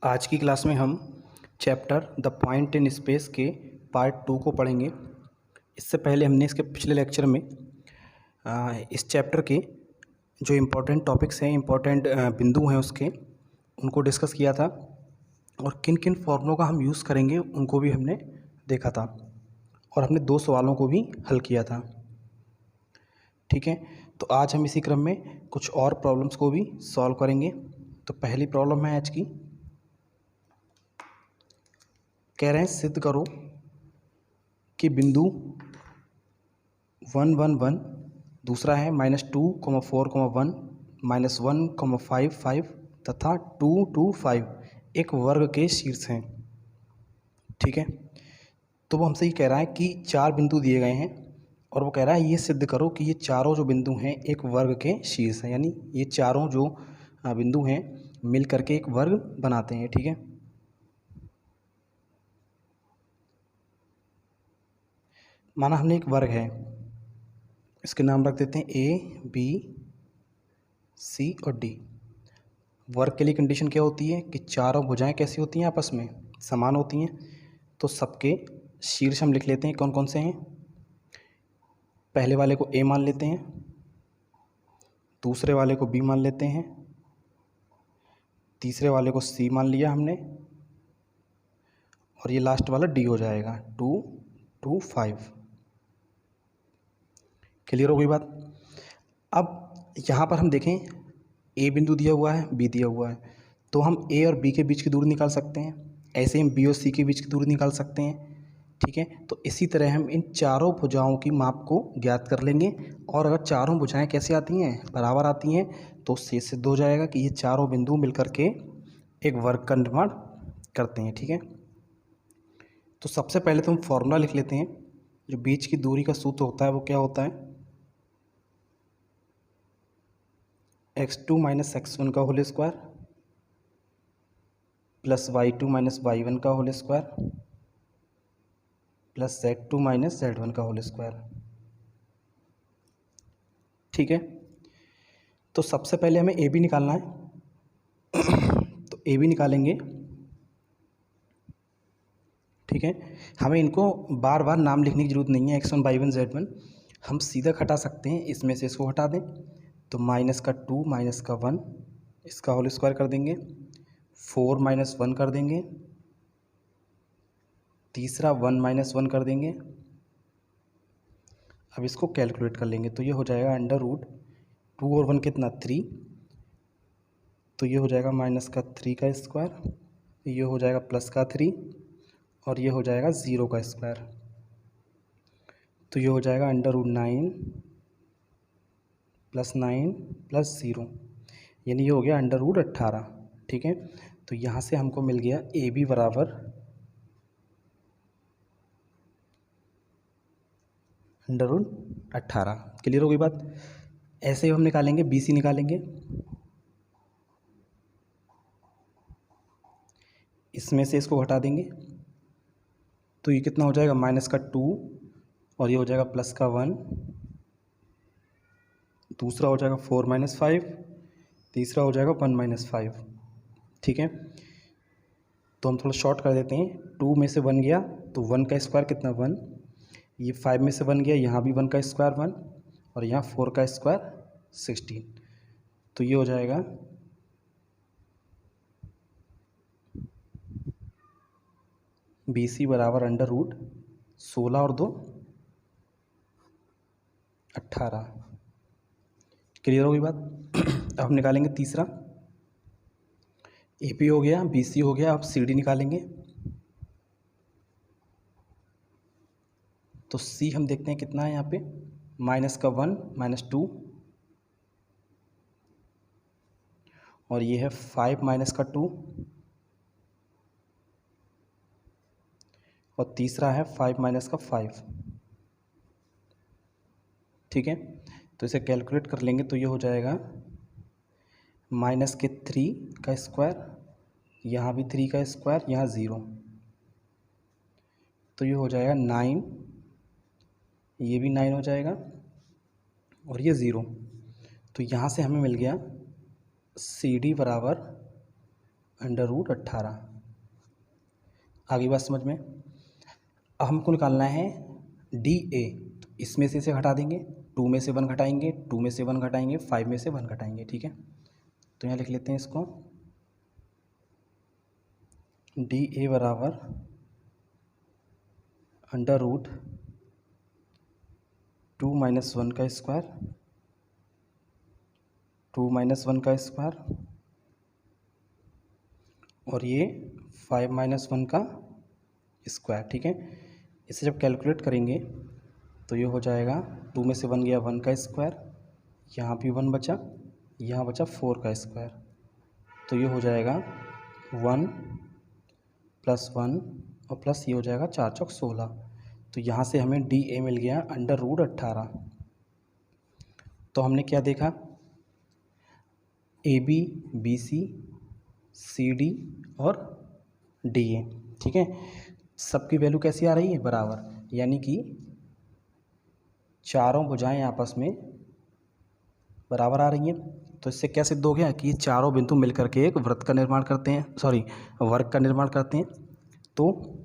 आज की क्लास में हम chapter the point in space के पार्ट 2 को पढ़ेंगे। इससे पहले हमने इसके पिछले लेक्चर में इस चैप्टर के जो इम्पोर्टेंट टॉपिक्स हैं, इम्पोर्टेंट बिंदु हैं उसके, उनको डिस्कस किया था और किन किन फॉर्मूलों का हम यूज़ करेंगे उनको भी हमने देखा था और हमने 2 सवालों को भी हल किया था। ठीक है, तो आज हम इसी क्रम में कुछ और प्रॉब्लम्स को भी सॉल्व करेंगे। तो पहली प्रॉब्लम है आज की, कह रहे हैं सिद्ध करो कि बिंदु 1 1 1, दूसरा है -2,4,1, -1,5 5 तथा 2 2 5 एक वर्ग के शीर्ष हैं। ठीक है, तो वो हमसे ये कह रहा है कि 4 बिंदु दिए गए हैं और वो कह रहा है ये सिद्ध करो कि ये चारों जो बिंदु हैं एक वर्ग के शीर्ष हैं, यानी ये चारों जो बिंदु हैं मिल करके एक वर्ग बनाते हैं। ठीक है, माना हमने एक वर्ग है, इसके नाम रख देते हैं A B C और D। वर्ग के लिए कंडीशन क्या होती है कि चारों भुजाएं कैसी होती हैं, आपस में समान होती हैं। तो सबके शीर्ष हम लिख लेते हैं, कौन कौन से हैं। पहले वाले को A मान लेते हैं, दूसरे वाले को B मान लेते हैं, तीसरे वाले को C मान लिया हमने, और ये लास्ट वाला D हो जाएगा 2 2 5। क्लियर हो गई बात। अब यहाँ पर हम देखें, ए बिंदु दिया हुआ है, बी दिया हुआ है, तो हम ए और बी के बीच की दूरी निकाल सकते हैं। ऐसे ही हम बी और सी के बीच की दूरी निकाल सकते हैं। ठीक है, तो इसी तरह हम इन चारों भुजाओं की माप को ज्ञात कर लेंगे और अगर चारों भुजाएं कैसे आती हैं, बराबर आती हैं, तो उससे सिद्ध हो जाएगा कि ये चारों बिंदु मिलकर के एक वर्ग का निर्माण करते हैं। ठीक है, तो सबसे पहले तो हम फॉर्मूला लिख लेते हैं। जो बीच की दूरी का सूत्र होता है वो क्या होता है, x2 - x1 का whole square plus y2 - y1 का whole square plus z2 - z1 का होल स्क्वायर। ठीक है, तो सबसे पहले हमें ए बी निकालना है तो ए बी निकालेंगे। ठीक है, हमें इनको बार बार नाम लिखने की जरूरत नहीं है, x1 y1 z1 हम सीधा हटा सकते हैं। इसमें से इसको हटा दें तो -2 -1 इसका होल स्क्वायर कर देंगे, 4 - 1 कर देंगे, तीसरा 1 - 1 कर देंगे। अब इसको कैलकुलेट कर लेंगे तो ये हो जाएगा √2 और 1 कितना 3, तो ये हो जाएगा -3 का स्क्वायर, ये हो जाएगा +3 और ये हो जाएगा 0 का स्क्वायर, तो ये हो जाएगा √9 + 9 + 0, यानी ये हो गया √18। ठीक है, तो यहाँ से हमको मिल गया ए बी बराबर √18। क्लियर हो गई बात। ऐसे ही हम निकालेंगे, बी सी निकालेंगे। इसमें से इसको हटा देंगे तो ये कितना हो जाएगा -2 और ये हो जाएगा +1, दूसरा हो जाएगा 4 - 5, तीसरा हो जाएगा 1 - 5। ठीक है, तो हम थोड़ा शॉर्ट कर देते हैं। 2 में से 1 गया तो 1 का स्क्वायर कितना 1, ये 5 में से 1 गया, यहाँ भी 1 का स्क्वायर 1 और यहाँ 4 का स्क्वायर 16, तो ये हो जाएगा बी सी बराबर √16 और 2 18। क्लियर हो गई बात। अब हम निकालेंगे तीसरा, ए पी हो गया, बी सी हो गया, अब सी डी निकालेंगे। तो सी हम देखते हैं कितना है यहाँ पे, -1 -2 और ये है 5 - 2 और तीसरा है 5 - 5। ठीक है, तो इसे कैलकुलेट कर लेंगे तो ये हो जाएगा -3 का स्क्वायर, यहाँ भी 3 का स्क्वायर, यहाँ 0, तो ये हो जाएगा 9, ये भी 9 हो जाएगा और ये 0। तो यहाँ से हमें मिल गया सी डी बराबर √18। आगे बात समझ में। अब हमको निकालना है DA। तो इसमें से इसे हटा देंगे, 2 में से 1 घटाएंगे, 2 में से 1 घटाएंगे, 5 में से 1 घटाएंगे, ठीक है। तो यहाँ लिख लेते हैं इसको, DA बराबर √2 - 1 का स्क्वायर, 2 - 1 का स्क्वायर, और ये 5 - 1 का स्क्वायर, ठीक है। इसे जब कैलकुलेट करेंगे तो ये हो जाएगा, 2 में से 1 गया 1 का स्क्वायर, यहाँ भी 1 बचा, यहाँ बचा 4 का स्क्वायर, तो ये हो जाएगा 1 + 1 और प्लस ये हो जाएगा 4 × 16। तो यहाँ से हमें DA मिल गया √18। तो हमने क्या देखा, AB, BC, CD और DA, ठीक है। सबकी वैल्यू कैसी आ रही है, बराबर, यानी कि चारों भुजाएं आपस में बराबर आ रही हैं। तो इससे क्या सिद्ध हो गया कि ये चारों बिंदु मिलकर के एक वृत्त का निर्माण करते हैं, सॉरी वर्ग का निर्माण करते हैं। तो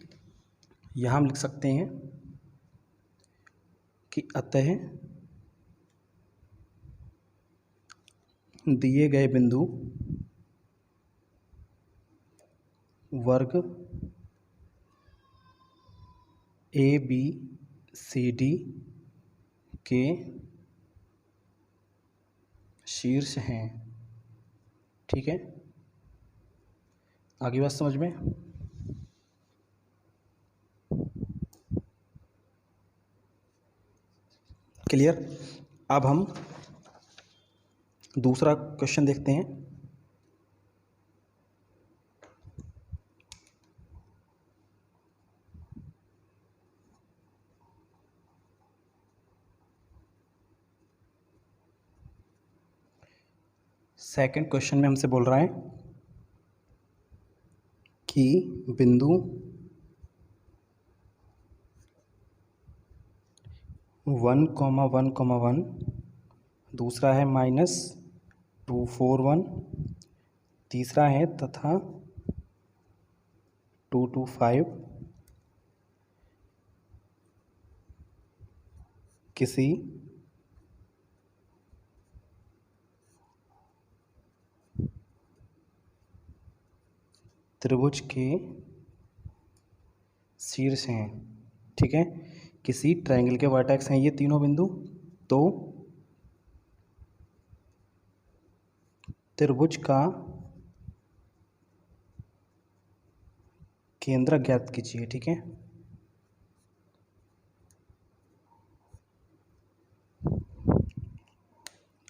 यहाँ हम लिख सकते हैं कि अतः दिए गए बिंदु वर्ग ABCD के शीर्ष हैं, ठीक है। आगे बात समझ में। क्लियर। अब हम दूसरा क्वेश्चन देखते हैं। सेकंड क्वेश्चन में हमसे बोल रहा है कि बिंदु 1,1,1, दूसरा है -241, तीसरा है तथा 225 किसी त्रिभुज के शीर्ष हैं, ठीक है। किसी ट्रायंगल के वर्टेक्स हैं ये तीनों बिंदु। तो त्रिभुज का केंद्र ज्ञात कीजिए, ठीक है।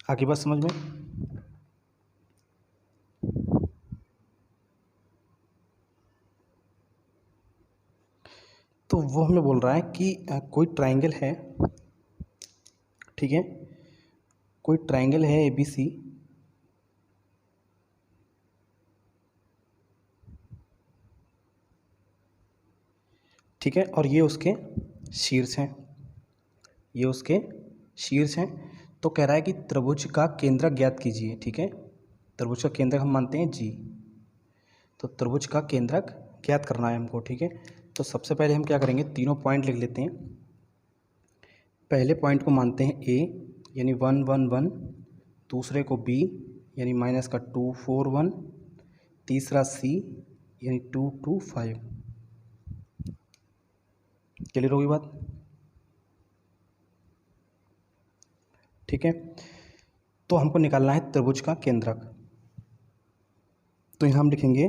आगे बात समझ में। तो वो हमें बोल रहा है कि कोई ट्रायंगल है, ठीक है, कोई ट्रायंगल है ABC, ठीक है, और ये उसके शीर्ष हैं, ये उसके शीर्ष हैं। तो कह रहा है कि त्रिभुज का केंद्रक ज्ञात कीजिए, ठीक है। त्रिभुज का केंद्रक हम मानते हैं G। तो त्रिभुज का केंद्रक ज्ञात करना है हमको, ठीक है। तो सबसे पहले हम क्या करेंगे, तीनों पॉइंट लिख लेते हैं। पहले पॉइंट को मानते हैं A, यानी 1, 1, 1, दूसरे को B, यानी -241, तीसरा C, यानी 2, 2, 5। क्लियर होगी बात, ठीक है। तो हमको निकालना है त्रिभुज का केंद्रक। तो यहाँ हम लिखेंगे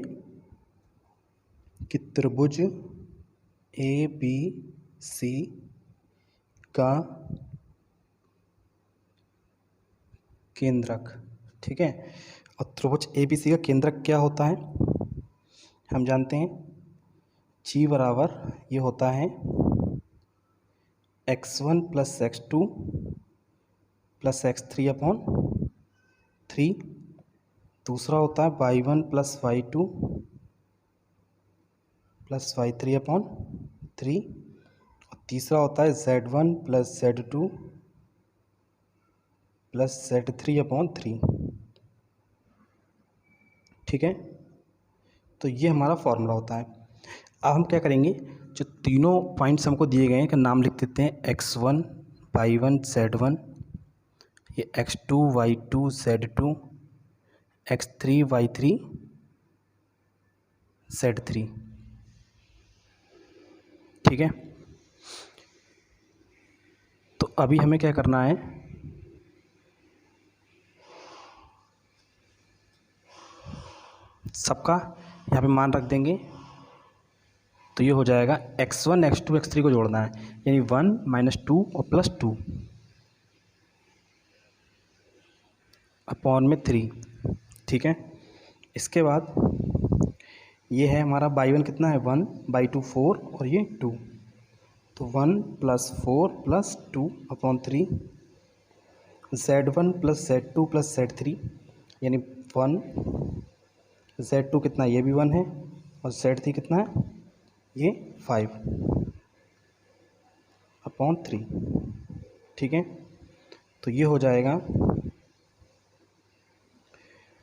कि त्रिभुज ABC का केंद्रक, ठीक है। और त्रिभुज ABC का केंद्रक क्या होता है, हम जानते हैं G बराबर ये होता है x1 + x2 + x3/3। दूसरा होता है y1 + y2 + y3/3। और तीसरा होता है z1 + z2 + z3/3, ठीक है। तो ये हमारा फॉर्मूला होता है। अब हम क्या करेंगे, जो तीनों पॉइंट्स हमको दिए गए हैं का नाम लिख देते हैं x1 y1 z1, ये x2 y2 z2, x3 y3 z3। ठीक है, तो अभी हमें क्या करना है, सबका यहाँ पे मान रख देंगे। तो ये हो जाएगा x1 x2 x3 को जोड़ना है, यानी 1 - 2 और +2 अपॉन में 3। ठीक है, इसके बाद ये है हमारा y1 कितना है 1, y2 4 और ये 2, तो 1 + 4 + 2 अपॉन 3, z1 + z2 + z3 यानी 1, z2 कितना, ये भी 1 है, और z3 कितना है, ये 5 अपॉन 3। ठीक है, तो ये हो जाएगा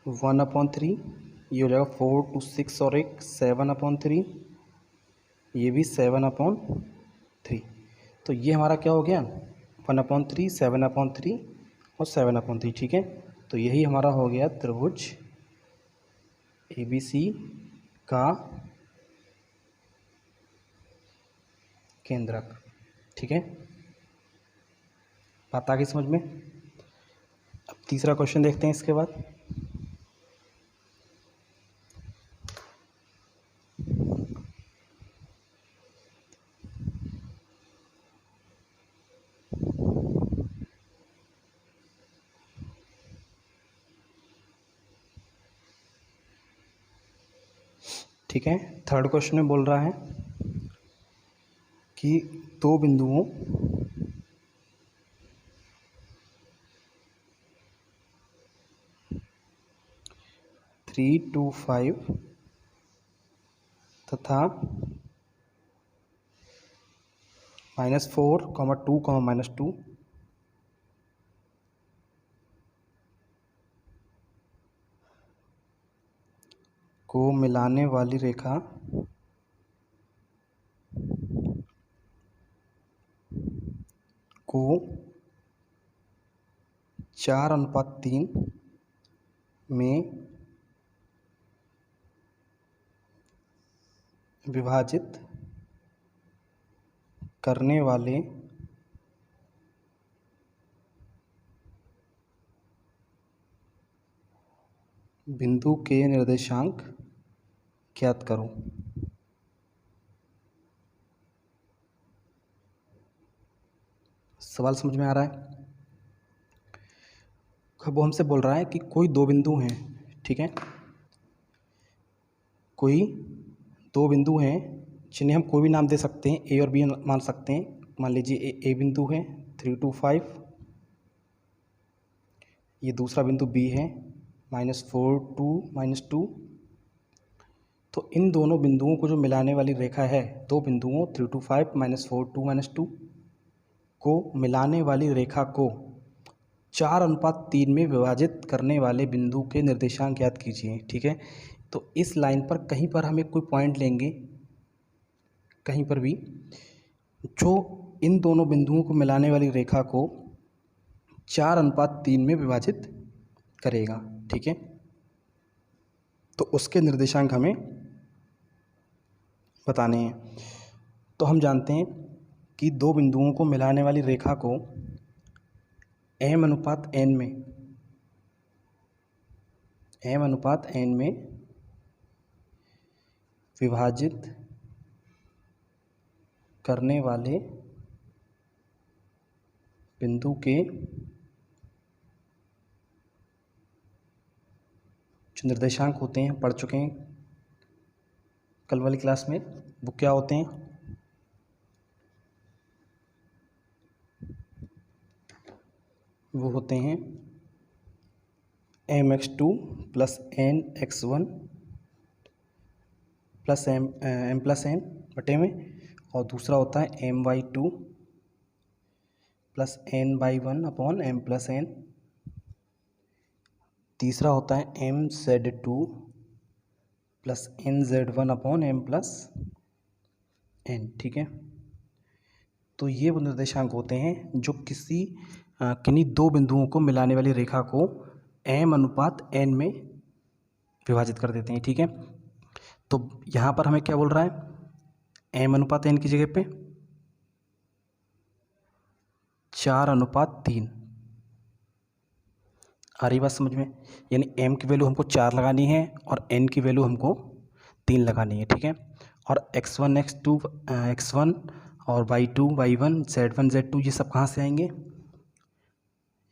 1/3, ये हो जाएगा 4 2 6 और एक 7/3, ये भी 7/3। तो ये हमारा क्या हो गया 1/3, 7/3 और 7/3। ठीक है, तो यही हमारा हो गया त्रिभुज ABC का केंद्रक। ठीक है, बात आ गई समझ में। अब तीसरा क्वेश्चन देखते हैं इसके बाद। ठीक है, थर्ड क्वेश्चन में बोल रहा है कि दो बिंदुओं थ्री टू 5 तथा -4, 2, -2 को मिलाने वाली रेखा को 4:3 में विभाजित करने वाले बिंदु के निर्देशांक ज्ञात करो। सवाल समझ में आ रहा है। वो हमसे बोल रहा है कि कोई दो बिंदु हैं। ठीक है, कोई दो बिंदु हैं जिन्हें हम कोई भी नाम दे सकते हैं, ए और बी मान सकते हैं। मान लीजिए ए बिंदु है 3 2 5, ये दूसरा बिंदु बी है -4 2 -2। तो इन दोनों बिंदुओं को जो मिलाने वाली रेखा है, दो बिंदुओं 3 2 5 -4 2 -2 को मिलाने वाली रेखा को 4:3 में विभाजित करने वाले बिंदु के निर्देशांक ज्ञात कीजिए। ठीक है, तो इस लाइन पर कहीं पर हम एक कोई पॉइंट लेंगे, कहीं पर भी, जो इन दोनों बिंदुओं को मिलाने वाली रेखा को 4:3 में विभाजित करेगा। ठीक है, तो उसके निर्देशांक हमें बताने हैं। तो हम जानते हैं कि दो बिंदुओं को मिलाने वाली रेखा को m/n में विभाजित करने वाले बिंदु के जो निर्देशांक होते हैं, पढ़ चुके हैं कल वाली क्लास में, वो क्या होते हैं, वो होते हैं mx2 + nx1 + m+n बटे में, और दूसरा होता है my2 + n/1 अपॉन m+n। तीसरा होता है mz2 plus NZ1 upon M plus N, ठीक है। तो ये वो निर्देशांक होते हैं जो किसी किन्हीं दो बिंदुओं को मिलाने वाली रेखा को M अनुपात N में विभाजित कर देते हैं, ठीक है। तो यहाँ पर हमें क्या बोल रहा है, M अनुपात N की जगह पे 4:3। आ रही बात समझ में? यानी M की वैल्यू हमको 4 लगानी है और N की वैल्यू हमको 3 लगानी है, ठीक है। और x1 x2 x1 और y2 y1 z1 z2 ये सब कहाँ से आएंगे,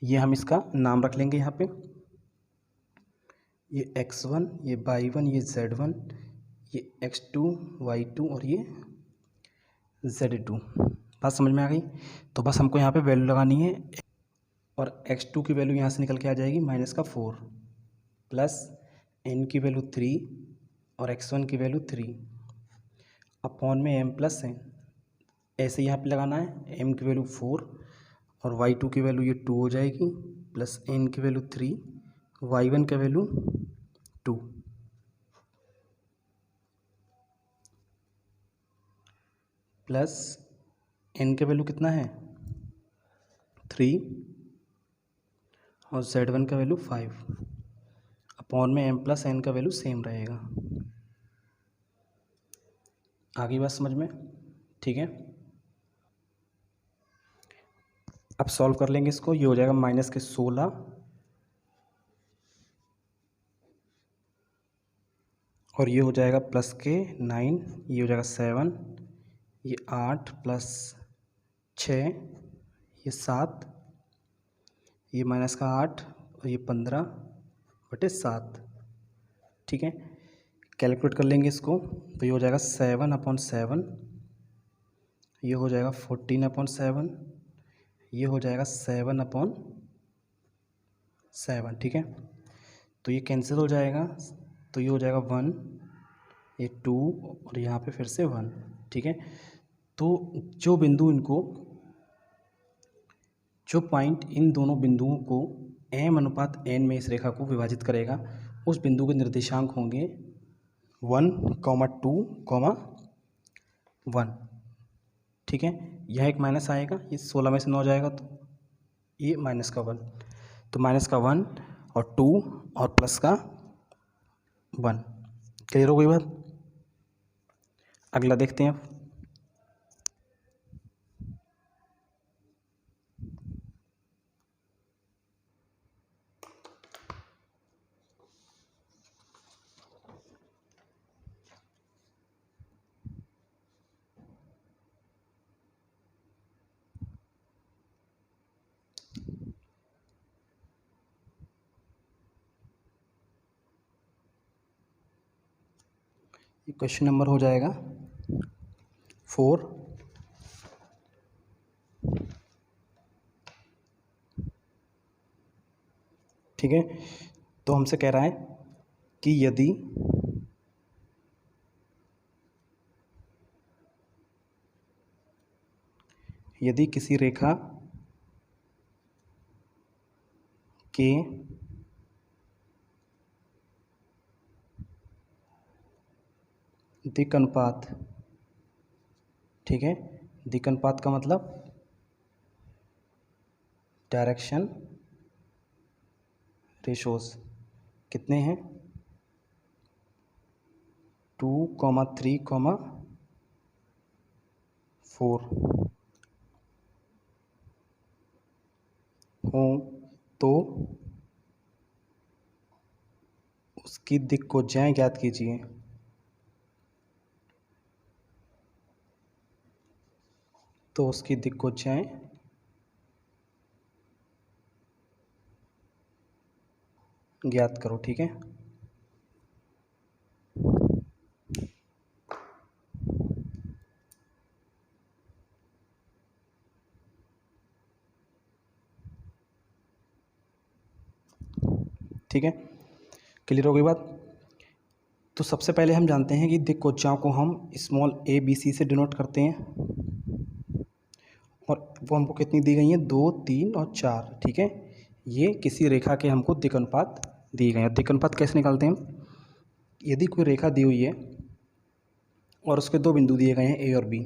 ये हम इसका नाम रख लेंगे यहाँ पे। ये x1, ये y1, ये z1, ये x2 y2 और ये z2। बात समझ में आ गई? तो बस हमको यहाँ पे वैल्यू लगानी है और x2 की वैल्यू यहाँ से निकल के आ जाएगी -4 प्लस n की वैल्यू 3 और x1 की वैल्यू 3 अपॉन में m प्लस n। ऐसे यहाँ पे लगाना है, m की वैल्यू 4 और y2 की वैल्यू ये 2 हो जाएगी प्लस n की वैल्यू 3, y1 का वैल्यू 2 प्लस n का वैल्यू कितना है 3 और z1 का वैल्यू 5 अपॉन में m प्लस n का वैल्यू सेम रहेगा। आगे बात समझ में? ठीक है। अब सॉल्व कर लेंगे इसको। ये हो जाएगा -16 और ये हो जाएगा +9, ये हो जाएगा 7, ये 8 प्लस 6 ये 7, ये -8 और ये 15/7, ठीक है। कैलकुलेट कर लेंगे इसको तो ये हो जाएगा 7/7, ये हो जाएगा 14/7, ये हो जाएगा 7/7, ठीक है। तो ये कैंसिल हो जाएगा तो ये हो जाएगा 1, ये 2 और यहाँ पे फिर से 1, ठीक है। तो जो बिंदु इनको जो पॉइंट इन दोनों बिंदुओं को m अनुपात n में इस रेखा को विभाजित करेगा उस बिंदु के निर्देशांक होंगे 1, 2, 1, ठीक है। यह एक माइनस आएगा, ये 16 में से 9 जाएगा तो ये -1, तो -1 और 2 और +1। क्लियर हो गई बात? अगला देखते हैं। ये क्वेश्चन नंबर हो जाएगा 4। ठीक है। तो हमसे कह रहा है कि यदि किसी रेखा के दिक् अनुपात, ठीक है, दिक् अनुपात का मतलब डायरेक्शन रेशोज कितने हैं 2, 3, 4 हों तो उसकी दिक्कोज्याएं ज्ञात कीजिए। तो उसकी दिक्कोज्याएं ज्ञात करो, ठीक है। ठीक है, क्लियर हो गई बात? तो सबसे पहले हम जानते हैं कि दिक्कोज्याओं को हम स्मॉल a b c से डिनोट करते हैं और वो हमको कितनी दी गई हैं 2, 3 और 4, ठीक है। ये किसी रेखा के हमको दिक् अनुपात दिए गए हैं। दिक् अनुपात कैसे निकालते हैं हम? यदि कोई रेखा दी हुई है और उसके दो बिंदु दिए गए हैं ए और बी,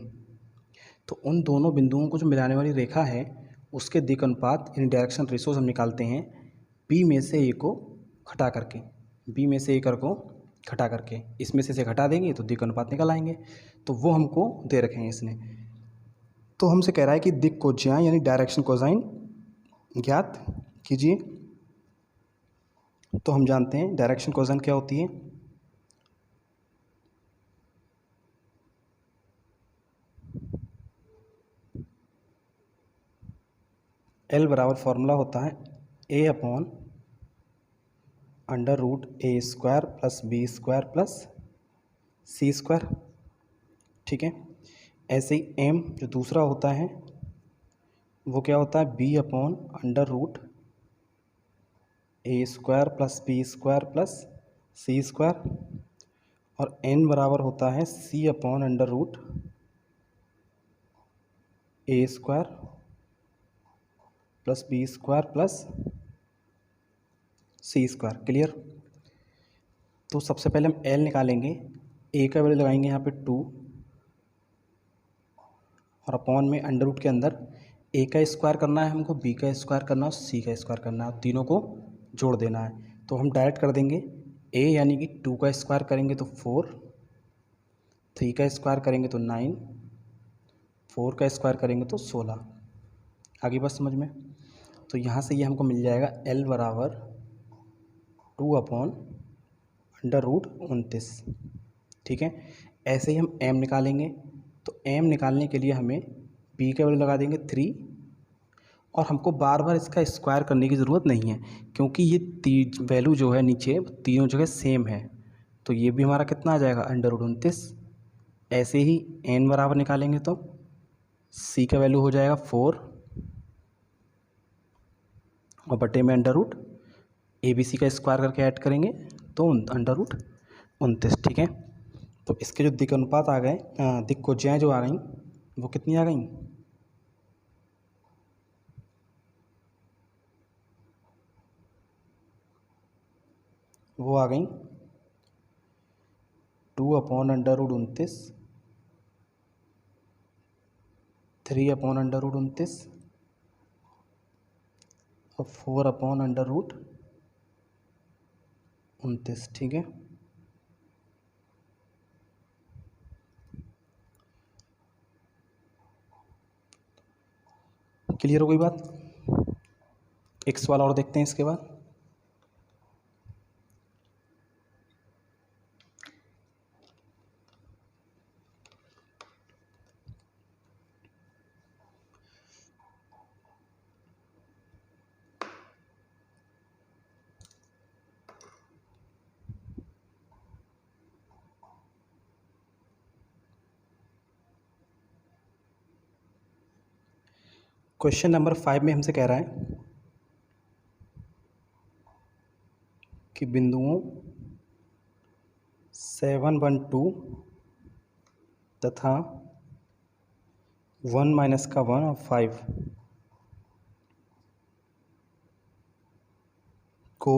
तो उन दोनों बिंदुओं को जो मिलाने वाली रेखा है उसके दिक् अनुपात यानी डायरेक्शन रेशोज हम निकालते हैं बी में से ए को घटा करके। बी में से ए को घटा करके इसमें से घटा देंगे तो दिक् अनुपात निकल आएंगे। तो वो हमको दे रखे हैं इसने। तो हमसे कह रहा है कि दिक् कोज्याएं यानी डायरेक्शन कोसाइन ज्ञात कीजिए। तो हम जानते हैं डायरेक्शन कोसाइन क्या होती है। एल बराबर फॉर्मूला होता है A upon under root A square plus B square plus C square. ठीक है। ऐसे ही एम जो दूसरा होता है वो क्या होता है B upon under root A square plus B square plus C square. और एन बराबर होता है C upon under root A square plus B square plus C square. Clear. तो सबसे पहले हम एल निकालेंगे। ए का वैल्यू लगाएंगे यहाँ पे 2 और अपॉन में अंडर रूट के अंदर ए का स्क्वायर करना है हमको, बी का स्क्वायर करना है और सी का स्क्वायर करना है, तीनों को जोड़ देना है। तो हम डायरेक्ट कर देंगे ए यानी कि 2 का स्क्वायर करेंगे तो 4, 3 का स्क्वायर करेंगे तो 9, 4 का स्क्वायर करेंगे तो 16। आगे बस समझ में। तो यहाँ से ये हमको मिल जाएगा एल बराबर 2 अपॉन अंडर रूट 29। ठीक है। ऐसे ही हम एम निकालेंगे। तो एम निकालने के लिए हमें बी का वैल्यू लगा देंगे 3 और हमको बार बार इसका स्क्वायर करने की ज़रूरत नहीं है क्योंकि ये वैल्यू जो है नीचे तीनों जगह सेम है। तो ये भी हमारा कितना आ जाएगा अंडर रूट 29। ऐसे ही एन बराबर निकालेंगे तो सी का वैल्यू हो जाएगा 4 और बटे में under root A B C का स्क्वायर करके ऐड करेंगे तो अंडर रूट 29। ठीक है। तो इसके जो दिक् अनुपात आ गए, दिक् कोज्याएं जो आ गई वो कितनी आ गई, वो आ गई 2 upon under root 29, 3 upon under root 29 और 4 अपॉन अंडर रूट 29। ठीक है। क्लियर हो गई बात। एक सवाल और देखते हैं इसके बाद। क्वेश्चन नंबर 5 में हमसे कह रहा है कि बिंदुओं 7, 1, 2 तथा 1 माइनस का 1 और 5 को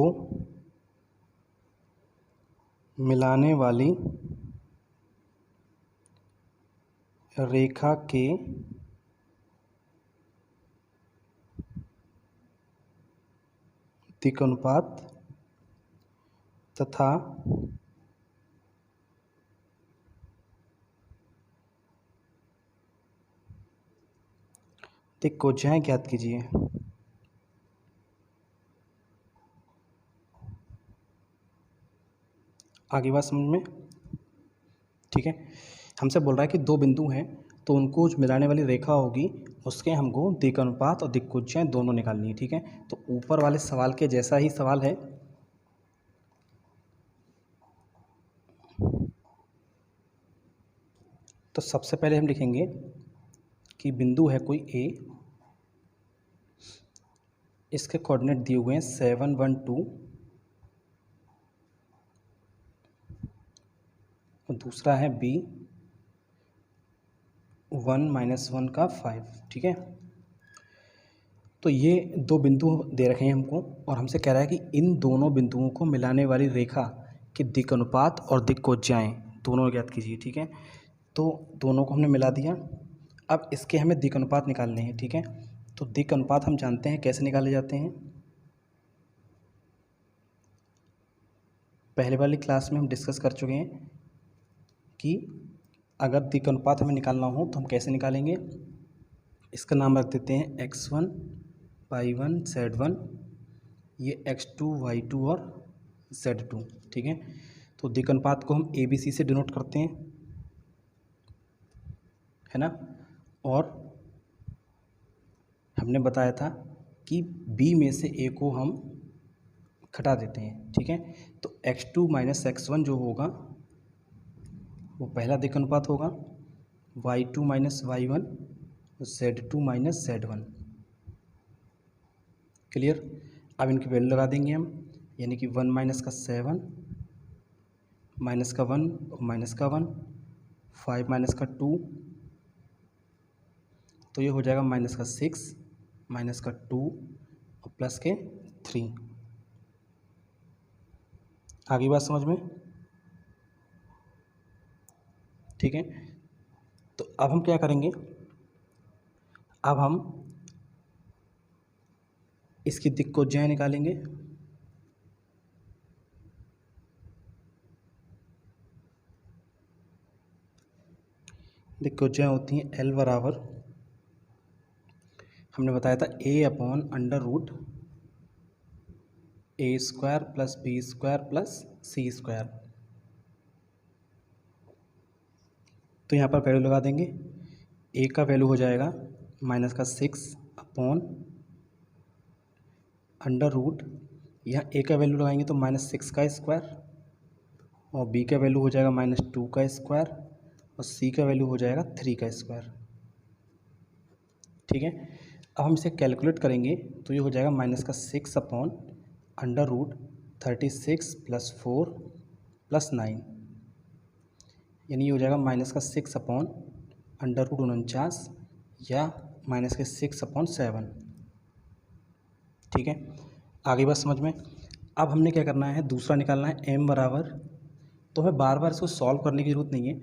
मिलाने वाली रेखा के दिक् अनुपात तथा दिक् कोज्याएं ज्ञात कीजिए। आगे बात समझ में। ठीक है। हमसे बोल रहा है कि दो बिंदु हैं तो उनको जो मिलाने वाली रेखा होगी उसके हमको दिक् अनुपात और दिक् कोज्याएं दोनों निकालनी है। ठीक है। तो ऊपर वाले सवाल के जैसा ही सवाल है। तो सबसे पहले हम लिखेंगे कि बिंदु है कोई ए, इसके कोऑर्डिनेट दिए हुए हैं 7, 1, 2 और दूसरा है बी 1 माइनस 1 का 5। ठीक है। तो ये दो बिंदु दे रखे हैं हमको और हमसे कह रहा है कि इन दोनों बिंदुओं को मिलाने वाली रेखा कि दिक् अनुपात और दिक् कोज्याएँ दोनों ज्ञात कीजिए। ठीक है, तो दोनों को हमने मिला दिया। अब इसके हमें दिक् अनुपात निकालने हैं। ठीक है, तो दिक् अनुपात हम जानते हैं कैसे निकाले जाते हैं। पहले वाली क्लास में हम डिस्कस कर चुके हैं कि अगर दिक् अनुपात हमें निकालना हो तो हम कैसे निकालेंगे। इसका नाम रख देते हैं x1 y1 z1, ये x2 y2 और z2। ठीक है, तो दिक् अनुपात को हम ABC से डिनोट करते हैं, है ना। और हमने बताया था कि B में से A को हम घटा देते हैं। ठीक है, तो x2 माइनस x1 जो होगा वो पहला दिक् अनुपात होगा, y2 minus y1, z2 minus z1। Clear. अब इनकी वैल्यू लगा देंगे हम, यानी कि 1 माइनस का 7, माइनस का 1 और माइनस का 1, 5 माइनस का 2, तो ये हो जाएगा माइनस का 6, माइनस का 2 और प्लस के 3। आगे बात समझ में। ठीक है, तो अब हम क्या करेंगे, अब हम इसकी दिक् कोज्याएँ निकालेंगे। दिक् कोज्याएँ होती हैं L बराबर, हमने बताया था A/√A² plus B² plus C²। तो यहाँ पर वैल्यू लगा देंगे। A का वैल्यू हो जाएगा माइनस का 6/√, यहाँ A का वैल्यू लगाएंगे तो -6 का स्क्वायर, और B का वैल्यू हो जाएगा -2 का स्क्वायर, और C का वैल्यू हो जाएगा 3 का स्क्वायर। ठीक है, अब हम इसे कैलकुलेट करेंगे तो ये हो जाएगा माइनस का 6/36 प्लस 4 प्लस 9, यानी ये हो जाएगा माइनस का 6/√49 या माइनस के 6/7। ठीक है, आगे बात समझ में। अब हमने क्या करना है, दूसरा निकालना है m बराबर, तो हमें बार बार इसको सॉल्व करने की ज़रूरत नहीं है।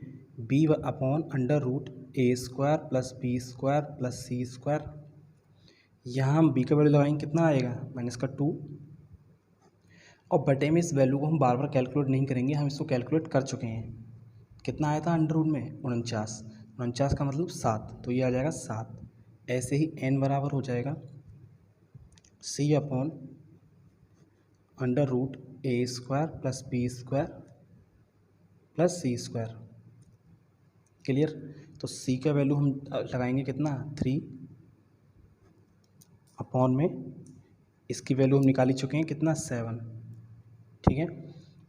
B/√A² plus B² plus C², यहाँ हम B का वैल्यू लगाएंगे, कितना आएगा माइनस का 2, और बटे में इस वैल्यू को हम बार बार कैलकुलेट नहीं करेंगे, हम इसको कैलकुलेट कर चुके हैं। कितना आया था अंडर रूट में 49 का मतलब 7, तो ये आ जाएगा 7। ऐसे ही n बराबर हो जाएगा C/√A² plus B² plus C²। Clear. तो C का वैल्यू हम लगाएंगे कितना 3 अपॉन में इसकी वैल्यू हम निकाल ही चुके हैं कितना 7। ठीक है,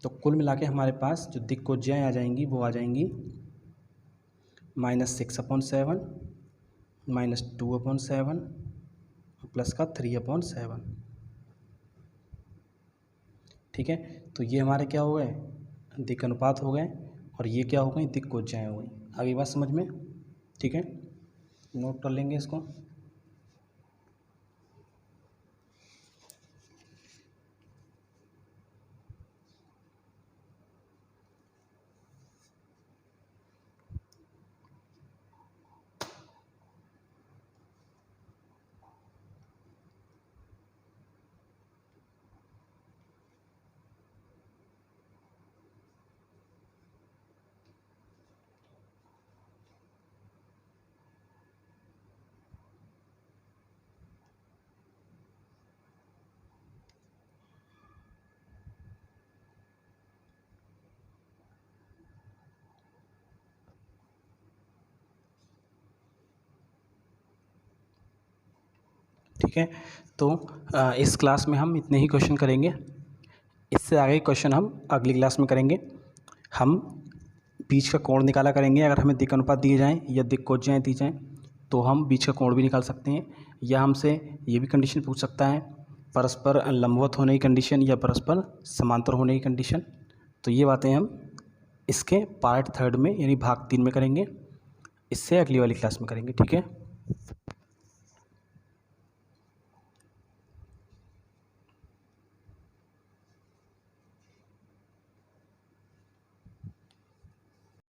तो कुल मिला के हमारे पास जो दिक् कोज्याएँ आ जाएंगी वो आ जाएंगी -6/7, -2/7 प्लस का 3/7। ठीक है, तो ये हमारे क्या हो गए, दिक् अनुपात हो गए, और ये क्या हो गई, दिक् कोज्याएँ हो गई। आगे बात समझ में। ठीक है, नोट कर लेंगे इसको। ठीक है, तो इस क्लास में हम इतने ही क्वेश्चन करेंगे। इससे आगे क्वेश्चन हम अगली क्लास में करेंगे। हम बीच का कोण निकाला करेंगे। अगर हमें दिक् अनुपात दिए जाएँ या दिक् कोज्याएँ दी जाएँ तो हम बीच का कोण भी निकाल सकते हैं, या हमसे ये भी कंडीशन पूछ सकता है परस्पर लंबवत होने की कंडीशन या परस्पर समांतर होने की कंडीशन। तो ये बातें हम इसके पार्ट 3 में यानी भाग 3 में करेंगे। इससे अगली वाली क्लास में करेंगे। ठीक है।